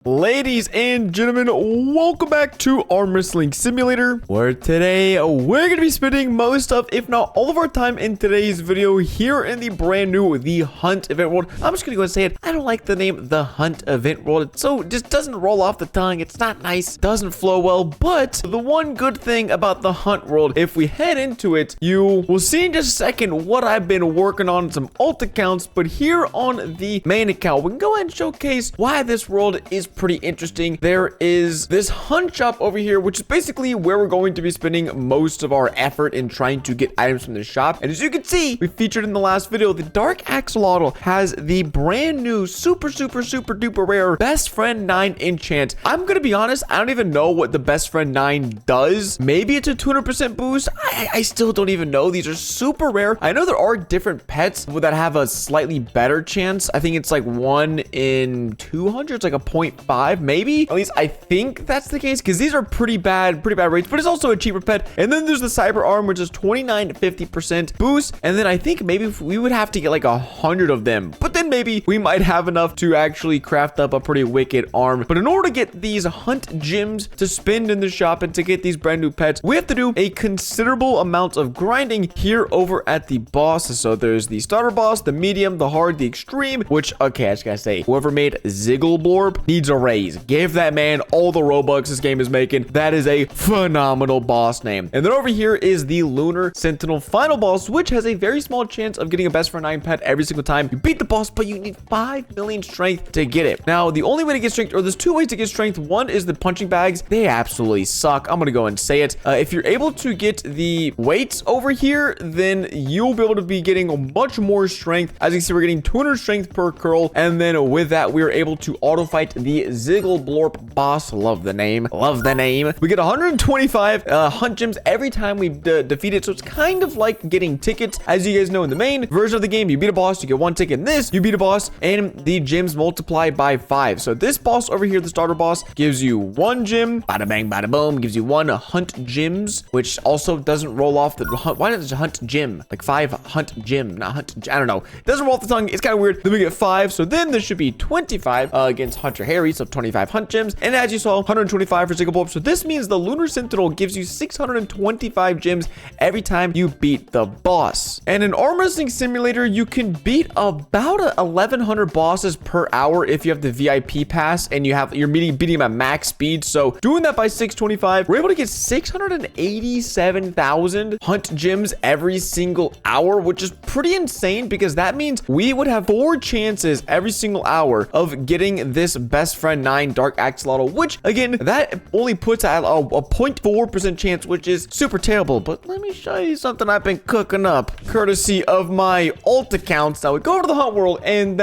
Ladies and gentlemen, welcome back to Arm Wrestling Simulator, where today we're going to be spending most of, if not all of our time in today's video here in the brand new The Hunt Event World. I'm just going to go and say it. I don't like the name The Hunt Event World. It just doesn't roll off the tongue. It's not nice. Doesn't flow well. But the one good thing about The Hunt World, if we head into it, you will see in just a second what I've been working on, some alt accounts. But here on the main account, we can go ahead and showcase why this world is pretty interesting. There is this hunt shop over here, which is basically where we're going to be spending most of our effort in trying to get items from the shop. And as you can see, we featured in the last video, the Dark Axolotl has the brand new super duper rare Best Friend 9 enchant. I'm gonna be honest, I don't even know what the Best Friend 9 does. Maybe it's a 200% boost. I still don't even know. These are super rare. I know there are different pets that have a slightly better chance. I think it's like 1 in 200. It's like a 0.5. Maybe, at least I think that's the case, because these are pretty bad rates, but it's also a cheaper pet. And then there's the Cyber Arm, which is 29 to 50% boost. And then I think maybe we would have to get like 100 of them, but then maybe we might have enough to actually craft up a pretty wicked arm. But in order to get these hunt gems to spend in the shop and to get these brand new pets, we have to do a considerable amount of grinding here over at the boss. So there's the starter boss, the medium, the hard, the extreme, which, okay, I just gotta say, whoever made Ziggleblorb needs a raise. Give that man all the Robux this game is making. That is a phenomenal boss name. And then over here is the Lunar Sentinel final boss, which has a very small chance of getting a Best Friend 9 pet every single time you beat the boss, but you need 5 million strength to get it. Now, the only way to get strength, or there's two ways to get strength. One is the punching bags. They absolutely suck. I'm gonna go and say it. If you're able to get the weights over here, then you'll be able to be getting much more strength. As you can see, we're getting 200 strength per curl. And then with that, we're able to auto fight the Ziggleblorb boss. Love the name. Love the name. We get 125 hunt gems every time we defeat it. So it's kind of like getting tickets. As you guys know, in the main version of the game, you beat a boss, you get 1 ticket. In this, you beat a boss, and the gems multiply by 5. So this boss over here, the starter boss, gives you 1 gem. Bada bang, bada boom. Gives you 1 hunt gems, which also doesn't roll off the hunt. Why does it hunt gem? Like 5 hunt gem, not hunt. I don't know. It doesn't roll off the tongue. It's kind of weird. Then we get 5. So then there should be 25 against Hunter Harry. So 25 hunt gems. And as you saw, 125 for Ziggleblorb. So this means the Lunar Sentinel gives you 625 gems every time you beat the boss. And in Arm Wrestling Simulator, you can beat about 1,100 bosses per hour if you have the VIP pass and you're beating them at max speed. So doing that by 625, we're able to get 687,000 hunt gems every single hour, which is pretty insane, because that means we would have 4 chances every single hour of getting this Best Friend 9 Dark Axolotl, which again, that only puts at a 0.4% chance, which is super terrible. But let me show you something I've been cooking up courtesy of my alt accounts. Now we go to the Hunt World, and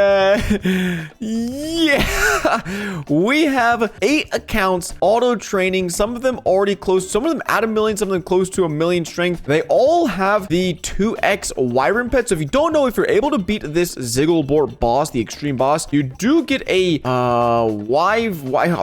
yeah, we have 8 accounts auto training, some of them already close, some of them at 1 million, some of them close to 1 million strength. They all have the 2x wyvern pet. So if you don't know, if you're able to beat this Ziggleblorb boss, the extreme boss, you do get a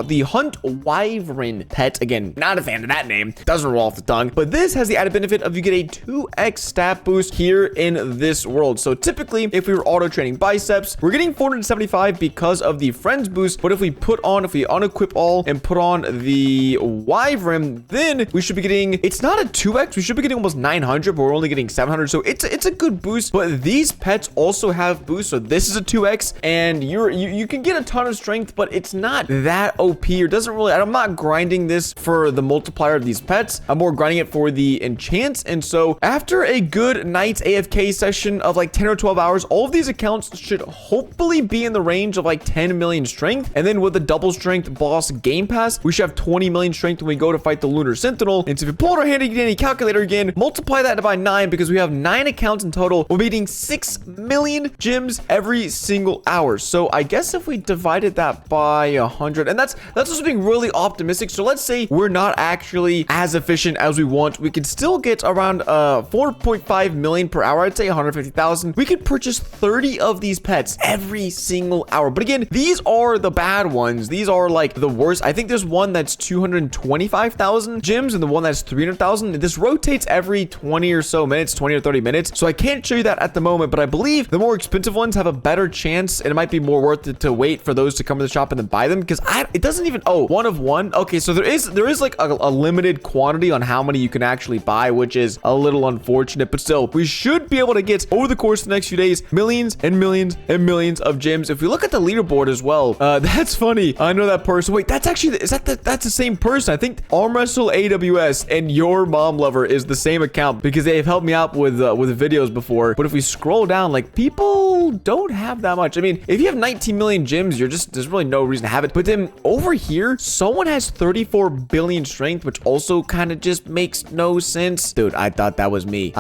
the Hunt Wyvern pet. Again, not a fan of that name. Doesn't roll off the tongue. But this has the added benefit of you get a 2x stat boost here in this world. So typically, if we were auto training biceps, we're getting 475 because of the friends boost. But if we unequip all and put on the Wyvern, then we should be getting, it's not a 2x. We should be getting almost 900, but we're only getting 700. So it's a good boost. But these pets also have boost. So this is a 2x, and you can get a ton of strength, but it's not that OP, or doesn't really, I'm not grinding this for the multiplier of these pets. I'm more grinding it for the enchants. And so after a good night's AFK session of like 10 or 12 hours, all of these accounts should hopefully be in the range of like 10 million strength. And then with the double strength boss game pass, we should have 20 million strength when we go to fight the Lunar Sentinel. And so if you pull out our handy dandy calculator again, multiply that by 9, because we have 9 accounts in total, we're beating 6 million gems every single hour. So I guess if we divided that by 100, and that's also being really optimistic. So let's say we're not actually as efficient as we want, we could still get around 4.5 million per hour. I'd say 150,000. We could purchase 30 of these pets every single hour. But again, these are the bad ones. These are like the worst. I think there's one that's 225,000 gems and the one that's 300,000. This rotates every 20 or so minutes, 20 or 30 minutes. So I can't show you that at the moment, but I believe the more expensive ones have a better chance, and it might be more worth it to wait for those to come to the shop in the and buy them because it doesn't even, oh, 1 of 1. Okay, so there is like a limited quantity on how many you can actually buy, which is a little unfortunate, but still, we should be able to get over the course of the next few days millions and millions and millions of gems. If we look at the leaderboard as well, that's funny. I know that person. Wait, that's actually, that's the same person. I think Arm Wrestle AWS and Your Mom Lover is the same account because they have helped me out with videos before. But if we scroll down, like, people don't have that much. I mean, if you have 19 million gems, there's really no reason to have it. But then over here, someone has 34 billion strength, which also kind of just makes no sense. Dude, I thought that was me.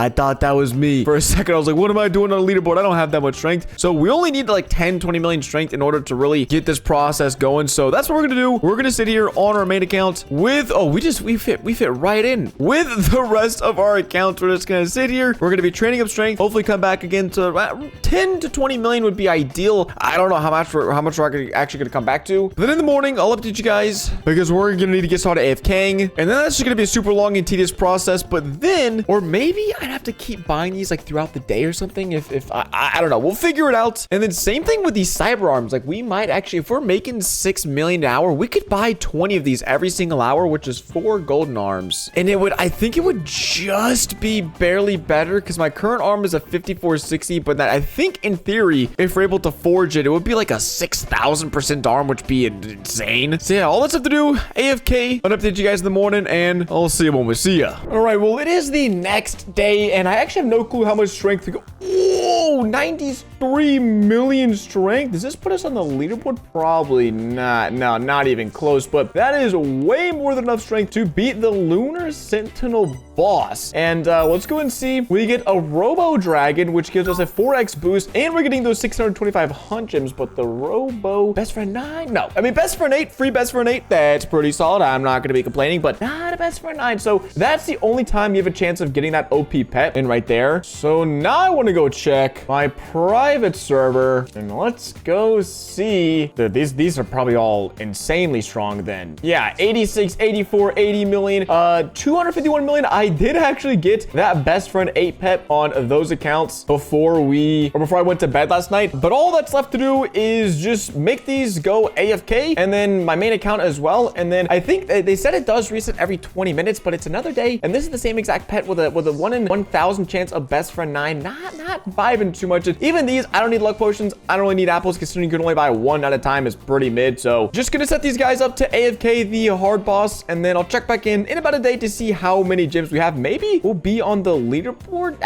For a second, I was like, what am I doing on a leaderboard? I don't have that much strength. So we only need like 10, 20 million strength in order to really get this process going. So that's what we're gonna do. We're gonna sit here on our main account with, oh, we fit right in with the rest of our accounts. We're just gonna sit here. We're gonna be training up strength. Hopefully come back again to 10 to 20 million would be ideal. I don't know how much we're actually gonna come back to. But then in the morning, I'll update you guys because we're gonna need to get started AFKing. And then that's just gonna be a super long and tedious process. But then, or maybe I'd have to keep buying these like throughout the day or something. If I don't know. We'll figure it out. And then same thing with these cyber arms. Like we might actually, if we're making 6 million an hour, we could buy 20 of these every single hour, which is 4 golden arms. And I think it would just be barely better because my current arm is a 5460, but that I think in theory, if we're able to forge it, it would be like a 6,000% arm, which would be insane. So yeah, all that's left to do, AFK. I'll update you guys in the morning and I'll see you when we see ya. All right, well, it is the next day and I actually have no clue how much strength to go. Whoa, 93 million strength. Does this put us on the leaderboard? Probably not. No, not even close, but that is way more than enough strength to beat the Lunar Sentinel boss. And let's go and see. We get a Robo Dragon, which gives us a 4x boost, and we're getting those 625 hunt gems, but the Robo Best Friend 9? No. I mean, Best Friend 8, free Best Friend 8, that's pretty solid. I'm not going to be complaining, but not a Best Friend 9. So that's the only time you have a chance of getting that OP pet in right there. So now I want to go check my private server, and let's go see. Dude, these are probably all insanely strong then. Yeah, 86, 84, 80 million, 251 million. I did actually get that Best Friend 8 pet on those accounts before I went to bed last night. But all that's left to do is just make these go AFK and then my main account as well. And then I think they said it does reset every 20 minutes, but it's another day. And this is the same exact pet with a 1 in 1,000 chance of Best Friend 9. Not vibing too much. Even these, I don't need luck potions. I don't really need apples considering you can only buy 1 at a time. Is pretty mid. So just gonna set these guys up to AFK the hard boss, and then I'll check back in about a day to see how many gems we have. Maybe we'll be on the leaderboard.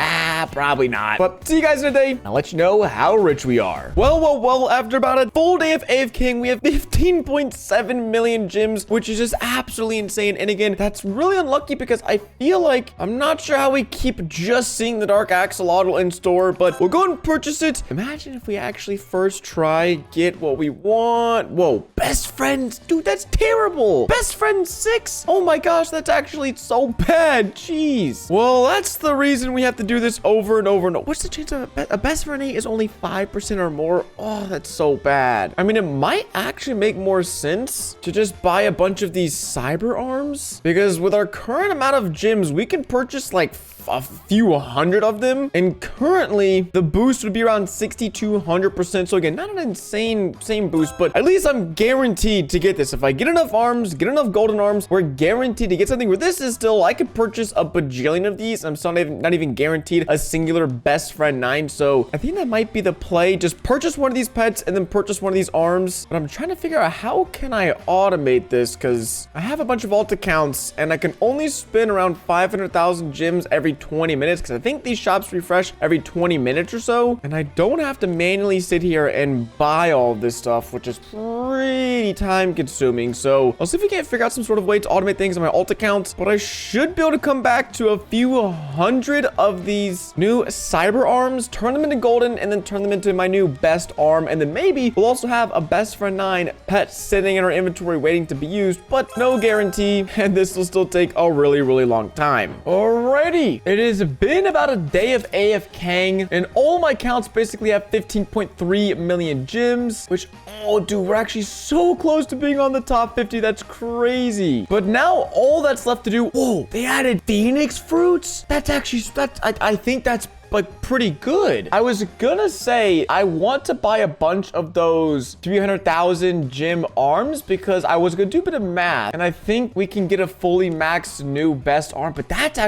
Probably not. But see you guys in a day. I'll let you know how rich we are. Well, after about a full day of AFKing, we have 15.7 million gems, which is just absolutely insane. And again, that's really unlucky because I feel like I'm not sure how we keep just seeing the Dark Axolotl in store, but we'll go and purchase it. Imagine if we actually first try get what we want. Whoa, Best Friends, dude, that's terrible. Best Friend 6. Oh my gosh, that's actually so bad. Jeez. Well, that's the reason we have to do this over and over and over. What's the chance of a Best Friend 8 is only 5% or more? Oh, that's so bad. I mean, it might actually make more sense to just buy a bunch of these cyber arms because with our current amount of gems, we can purchase like a few hundred of them, and currently the boost would be around 6,200%. So again, not an insane boost, but at least I'm guaranteed to get this. If I get enough arms, get enough golden arms, we're guaranteed to get something where this is still, I could purchase a bajillion of these. I'm still not even guaranteed a singular Best Friend 9. So I think that might be the play. Just purchase one of these pets and then purchase one of these arms. But I'm trying to figure out how can I automate this because I have a bunch of alt accounts and I can only spend around 500,000 gems every 20 minutes because I think these shops refresh every 20 minutes or so, and I don't have to manually sit here and buy all of this stuff, which is pretty time consuming. So I'll see if we can't figure out some sort of way to automate things on my alt account, but I should be able to come back to a few hundred of these new cyber arms, turn them into golden, and then turn them into my new best arm, and then maybe we'll also have a Best Friend 9 pet sitting in our inventory waiting to be used, but no guarantee, and this will still take a really long time. Alrighty, it has been about a day of AFKing, and all my accounts basically have 15.3 million gems, which, oh dude, we're actually so close to being on the top 50. That's crazy. But now all that's left to do, whoa, they added Phoenix fruits. That's actually, I think that's like pretty good. I was gonna say I want to buy a bunch of those 300,000 gem arms because I was gonna do a bit of math, and I think we can get a fully maxed new best arm. But that's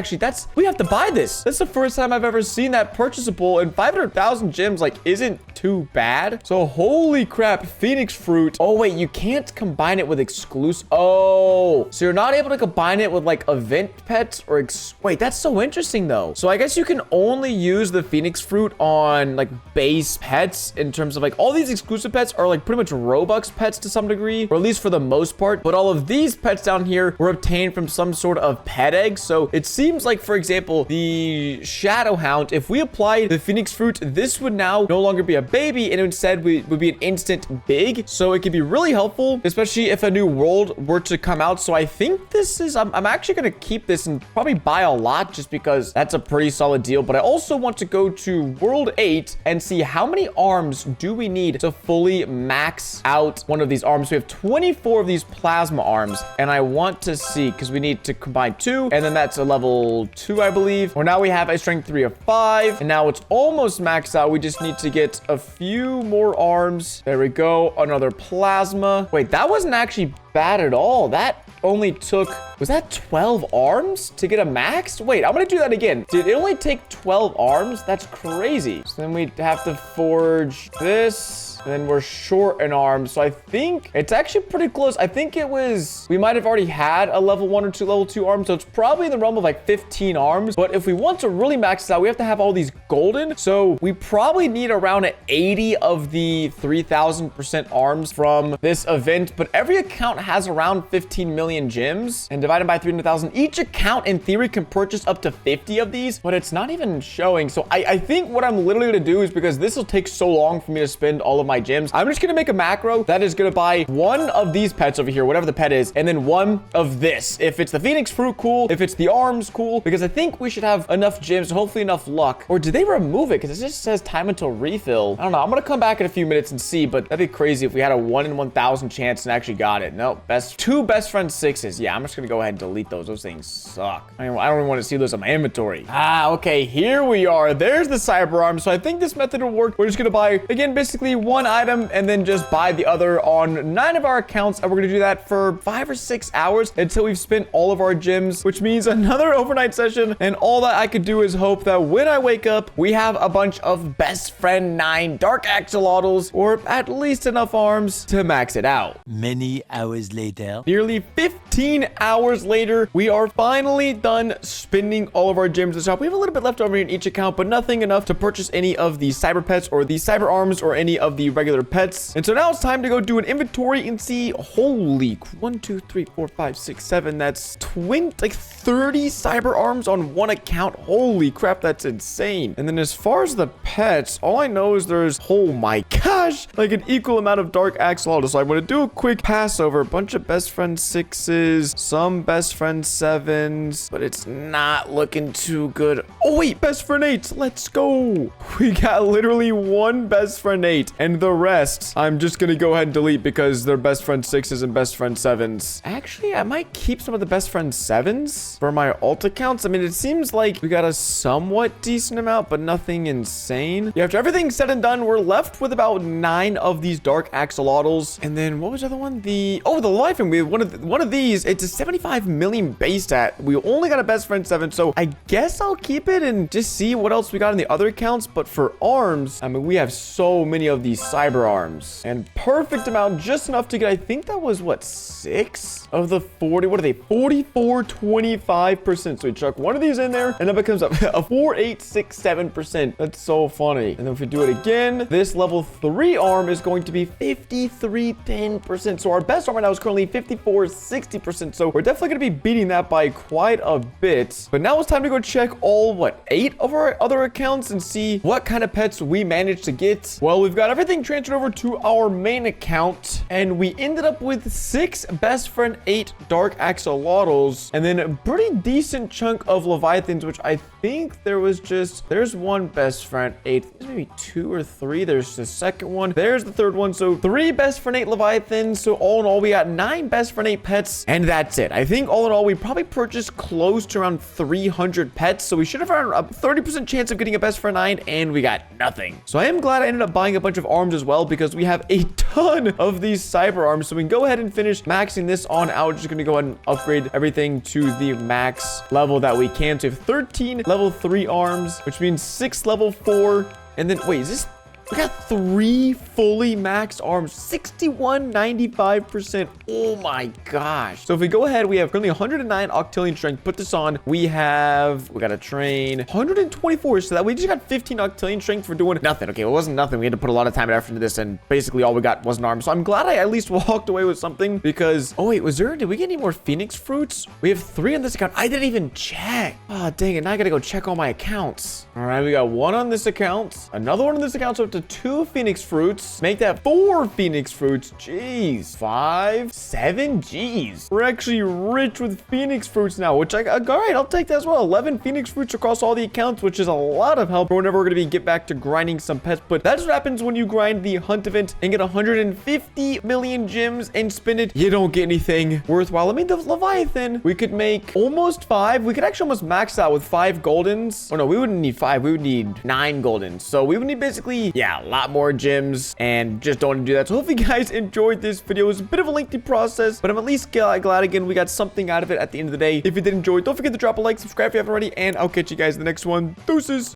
we have to buy this. That's the first time I've ever seen that purchasable, and 500,000 gems like isn't too bad. So holy crap, Phoenix fruit. Oh wait, you can't combine it with exclusive. Oh, so you're not able to combine it with like event pets or wait, that's so interesting though. So I guess you can only use the Phoenix fruit on like base pets in terms of like all these exclusive pets are like pretty much Robux pets to some degree, or at least for the most part. But all of these pets down here were obtained from some sort of pet egg. So it seems like, for example, the Shadow Hound, if we applied the Phoenix fruit, this would now no longer be a baby, and instead would be an instant big. So it could be really helpful, especially if a new world were to come out. So I think this is, I'm actually going to keep this and probably buy a lot just because that's a pretty solid deal. But I also want to go to World 8 and see how many arms do we need to fully max out one of these arms. We have 24 of these plasma arms, and I want to see, because we need to combine 2, and then that's a level 2, I believe. Or now we have a strength 3 of 5, and now it's almost maxed out. We just need to get a few more arms. There we go. Another plasma. Wait, that wasn't actually bad at all. That only took, was that 12 arms to get a max? Wait, I'm gonna do that again. Did it only take 12 arms? That's crazy. So then we have to forge this, and then we're short an arm. So I think it's actually pretty close. I think it was, we might have already had a level 1 or 2, level 2 arms. So it's probably in the realm of like 15 arms. But if we want to really max it out, we have to have all these golden. So we probably need around 80 of the 3,000% arms from this event. But every account has around 15 million gems, and divided by 300,000, each account in theory can purchase up to 50 of these, but it's not even showing. So I think what I'm literally gonna do is, because this will take so long for me to spend all of my gems, I'm just gonna make a macro that is gonna buy one of these pets over here, whatever the pet is, and then one of this. If it's the Phoenix fruit, cool. If it's the arms, cool, because I think we should have enough gems and hopefully enough luck. Or did they remove it? Because it just says time until refill. I don't know. I'm gonna come back in a few minutes and see, but that'd be crazy if we had a 1 in 1,000 chance and actually got it. No, two best friend 6s. Yeah, I'm just gonna go ahead and delete those. Those things suck. I don't even want to see those in my inventory. Okay, here we are. There's the cyber arm. So I think this method will work. We're just gonna buy, again, basically one item and then just buy the other on 9 of our accounts, and we're gonna do that for 5 or 6 hours until we've spent all of our gems, which means another overnight session. And all that I could do is hope that when I wake up, we have a bunch of best friend 9 dark axolotls, or at least enough arms to max it out. Many hours later. Nearly 15 hours later, we are finally done spending all of our gems in the shop. We have a little bit left over in each account, but nothing enough to purchase any of the cyber pets or the cyber arms or any of the regular pets. And so now it's time to go do an inventory and see, holy, 1, 2, 3, 4, 5, 6, 7. That's 20, like 30 cyber arms on one account. Holy crap, that's insane. And then as far as the pets, all I know is there's, oh my gosh, like an equal amount of dark axolotls. So I'm going to do a quick pass over a bunch of best friend 6s, some best friend 7s, but it's not looking too good. Oh wait, best friend 8s, let's go. We got literally one best friend 8, and the rest I'm just gonna go ahead and delete because they're best friend 6s and best friend 7s. Actually, I might keep some of the best friend 7s for my alt accounts. I mean, it seems like we got a somewhat decent amount, but nothing insane. Yeah, after everything's said and done, we're left with about 9 of these dark axolotls. And then what was the other one? The life, and we have one of these. It's a 75 million base stat. We only got a best friend 7, so I guess I'll keep it and just see what else we got in the other accounts. But for arms, I mean, we have so many of these cyber arms, and perfect amount, just enough to get, I think that was what, 6 of the 40. What are they? 44, 25%. So we chuck one of these in there, and it becomes a 4, 8, 6, 7%. That's so funny. And then if we do it again, this level 3 arm is going to be 53, 10%. So our best arm right now is currently 54, 60%. So we're definitely going to be beating that by quite a bit. But now it's time to go check all, what, 8 of our other accounts and see what kind of pets we managed to get. Well, we've got everything everything transferred over to our main account, and we ended up with 6 best friend 8 dark axolotls, and then a pretty decent chunk of leviathans, which I think there's one best friend 8, maybe 2 or 3. There's the second one, there's the third one. So 3 best friend 8 leviathans. So all in all, we got 9 best friend 8 pets, and that's it. I think all in all, we probably purchased close to around 300 pets, so we should have around a 30% chance of getting a best friend 9, and we got nothing. So I am glad I ended up buying a bunch of arms as well, because we have a ton of these cyber arms. So we can go ahead and finish maxing this on out. Just gonna go ahead and upgrade everything to the max level that we can. So we have 13 level 3 arms, which means 6 level 4, and then wait, is this? We got 3 fully maxed arms, 61, 95%. Oh my gosh. So if we go ahead, we have currently 109 octillion strength. Put this on. We got to train 124. So that we just got 15 octillion strength for doing nothing. Okay, well, it wasn't nothing. We had to put a lot of time and effort into this, and basically all we got was an arm. So I'm glad I at least walked away with something, because, oh wait, did we get any more phoenix fruits? We have 3 on this account. I didn't even check. Oh, dang it. Now I got to go check all my accounts. All right, we got 1 on this account, another one on this account. So up to 2 phoenix fruits, make that 4 phoenix fruits. Jeez, 5, 7. Jeez, we're actually rich with phoenix fruits now, which all right, I'll take that as well. 11 phoenix fruits across all the accounts, which is a lot of help for whenever we're gonna get back to grinding some pets. But that's what happens when you grind the hunt event and get 150 million gems and spend it. You don't get anything worthwhile. I mean, the leviathan, we could make almost 5. We could actually almost max out with 5 goldens. Oh no, we wouldn't need 5. We would need 9 goldens. So we would need basically, yeah, a lot more gems, and just don't want to do that. So hopefully you guys enjoyed this video. It was a bit of a lengthy process, but I'm at least glad again we got something out of it at the end of the day. If you did enjoy, don't forget to drop a like, subscribe if you haven't already, and I'll catch you guys in the next one. Deuces.